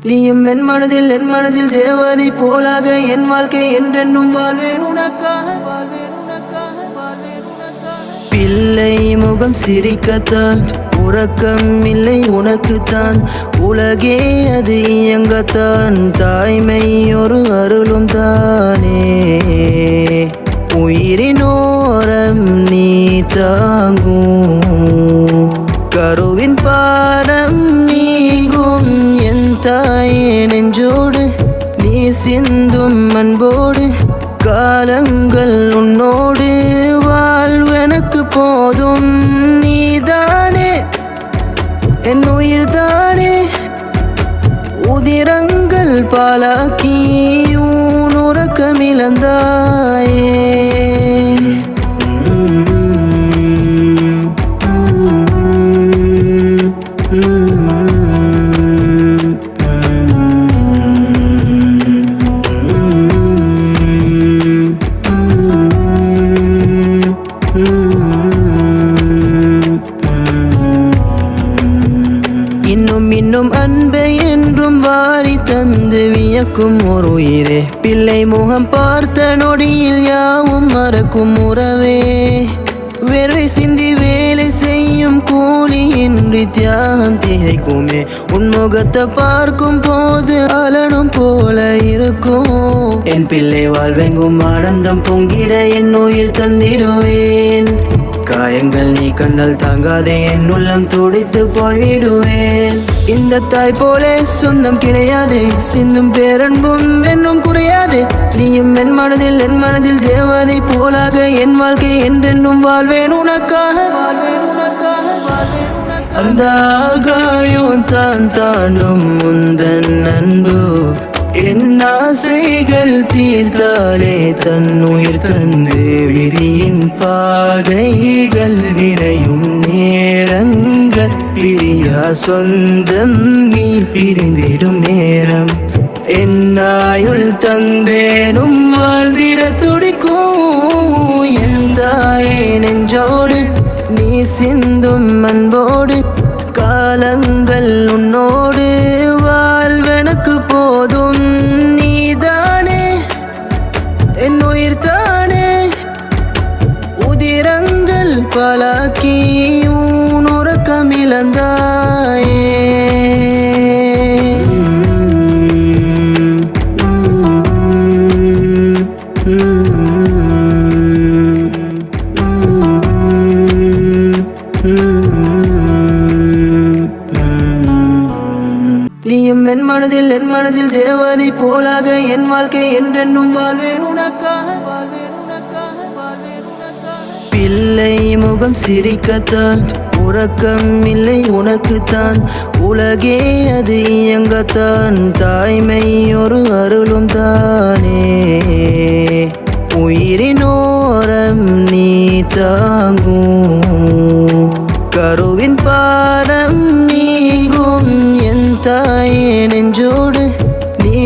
நீயும் என் மனதில் தேவதை போலாக என் வாழ்க்கை என்றென்னும் வாழ்வேன் உனக்காக. பிள்ளை முகம் சிரிக்கத்தான், உறக்கம் இல்லை உனக்குத்தான், உலகே அது இயங்கத்தான், தாய்மை ஒரு அருளும் தானே. உயிரினோரம் நீ தாங்கும், கருவின் பாரம் நீங்கும் என் தாயே நெஞ்சோடு, நீ சிந்தும் அன்போடு காலங்கள் உன்னோடு, வாழ்வெனக்கு போதும் நீதானே என் உயிர்தானே. உதிரங்கள் பாலாக்கி உன் உறக்கமிழந்தாயே. இன்னும் அன்பை என்றும் வாரி தந்து வியக்கும் ஒரு உயிரே, பிள்ளை முகம் பார்த்த நொடியில் யாவும் மறக்கும் உறவே. வேர்வை சிந்தி வேலை செய்யும் கூலியின்றி தியாகம் திகைக்குமே, உன்முகத்தை பார்க்கும் போது அலனும் போல இருக்கும். என் பிள்ளை வாழ்வெங்கும் ஆனந்தம் பொங்கிட என் உயிர் தந்திடுவேன். காயங்கள் நீ கண்ணல் தாங்காதே என் உள்ளம் துடித்து போயிடுவேன். இந்த தாய் போலே சொந்தம் கிடையாதே, சிந்தும் பேரன்பும் என்னும் குறையாதே. நீயும் என் மனதில் தேவதை போலாக என் வாழ்க்கை என்றென்னும் வாழ்வேன் உனக்காக. அந்த ஆகாயம் தான் தாண்டும் முந்தன் அன்பு, என் ஆசைகள் தீர்த்தாலே தன்னுயிர் தந்து விரியின் பாதைகள் விரையும் நேரங்கள், பிரியா சொந்தம் நீ பிரிந்திடும் நேரம், என் ஆயுள் தந்தேனும் வாழ்ந்திட துடிக்கும் என் தாயே நெஞ்சோடு, நீ சிந்தும் அன்போடு காலங்கள் உன்னோடு, வாழ்வெனக்கு போதும் நீதானே என் உயிர் தானே. உதிரங்கள் பாலாக்கி உன் உறக்கமிழந்தாயே. நீயும் என் மனதில் தேவதை போலாக என் வாழ்க்கை என்றென்னும் வாழ்வேன் உனக்காக. பிள்ளை முகம் சிரிக்கத்தான், உறக்கம் இல்லை உனக்குத்தான், உலகே அது இயங்கத்தான், தாய்மை ஒரு அருளும் தானே. உயிரினோரம் நீ தாங்கும், கருவின் பாரம் நீங்கும் என் தாயே நெஞ்சோடு, நீ